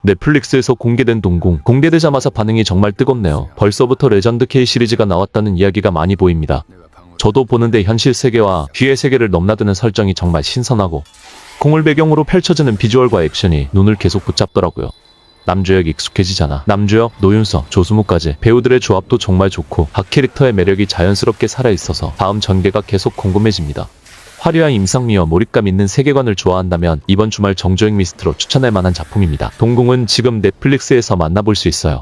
넷플릭스에서 공개된 동궁. 공개되자마자 반응이 정말 뜨겁네요. 벌써부터 레전드 K 시리즈가 나왔다는 이야기가 많이 보입니다. 저도 보는데 현실 세계와 귀의 세계를 넘나드는 설정이 정말 신선하고 궁을 배경으로 펼쳐지는 비주얼과 액션이 눈을 계속 붙잡더라고요. 남주혁 익숙해지잖아. 남주혁, 노윤석, 조수무까지 배우들의 조합도 정말 좋고 각 캐릭터의 매력이 자연스럽게 살아있어서 다음 전개가 계속 궁금해집니다. 화려한 임상미와 몰입감 있는 세계관을 좋아한다면 이번 주말 정주행 미스트로 추천할 만한 작품입니다. 동궁은 지금 넷플릭스에서 만나볼 수 있어요.